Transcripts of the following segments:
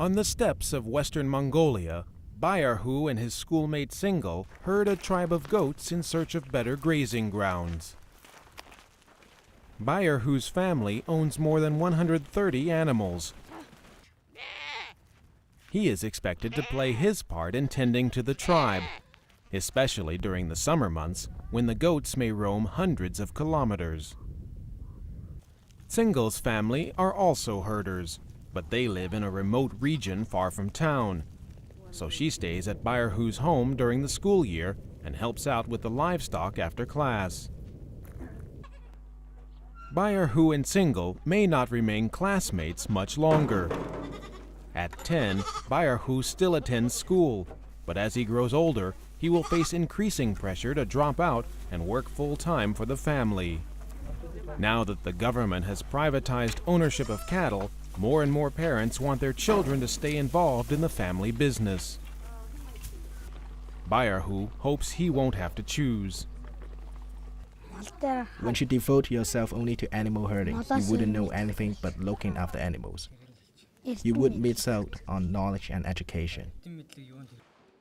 On the steppes of western Mongolia, Bayarhu and his schoolmate Single herd a tribe of goats in search of better grazing grounds. Bayarhu's family owns more than 130 animals. He is expected to play his part in tending to the tribe, especially during the summer months when the goats may roam hundreds of kilometers. Single's family are also herders, but they live in a remote region far from town. So she stays at Bayarhu's home during the school year and helps out with the livestock after class. Bayarhu and Single may not remain classmates much longer. At 10, Bayarhu still attends school, but as he grows older, he will face increasing pressure to drop out and work full-time for the family. Now that the government has privatized ownership of cattle, more and more parents want their children to stay involved in the family business. Bayarhu hopes he won't have to choose. Once you devote yourself only to animal herding, you wouldn't know anything but looking after animals. You would miss out on knowledge and education.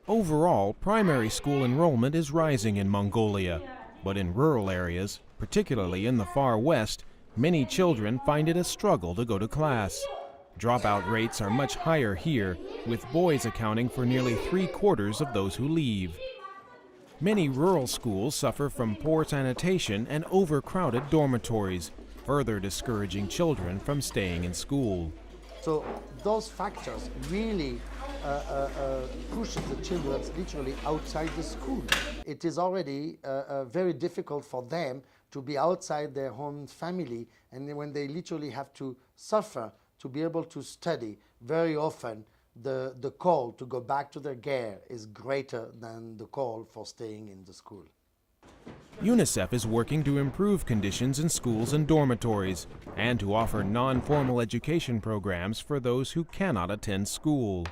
Overall, primary school enrollment is rising in Mongolia, but in rural areas, particularly in the far west, many children find it a struggle to go to class. Dropout rates are much higher here, with boys accounting for nearly 3/4 of those who leave. Many rural schools suffer from poor sanitation and overcrowded dormitories, further discouraging children from staying in school. So those factors really push the children literally outside the school. It is already very difficult for them to be outside their home family, and when they literally have to suffer to be able to study, very often the call to go back to their gear is greater than the call for staying in the school. UNICEF is working to improve conditions in schools and dormitories, and to offer non-formal education programs for those who cannot attend school.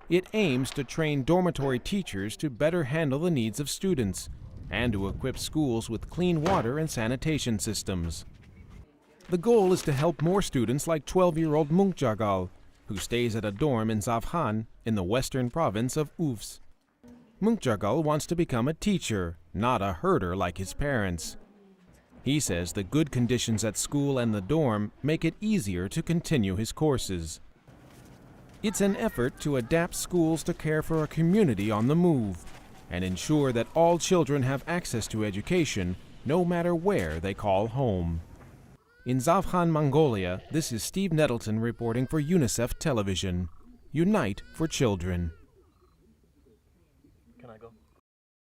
It aims to train dormitory teachers to better handle the needs of students, and to equip schools with clean water and sanitation systems. The goal is to help more students like 12-year-old Munkjagal, who stays at a dorm in Zavkhan in the western province of Uvs. Munkjagal wants to become a teacher, not a herder like his parents. He says the good conditions at school and the dorm make it easier to continue his courses. It's an effort to adapt schools to care for a community on the move and ensure that all children have access to education, no matter where they call home. In Zavkhan, Mongolia, this is Steve Nettleton reporting for UNICEF Television. Unite for Children. Can I go?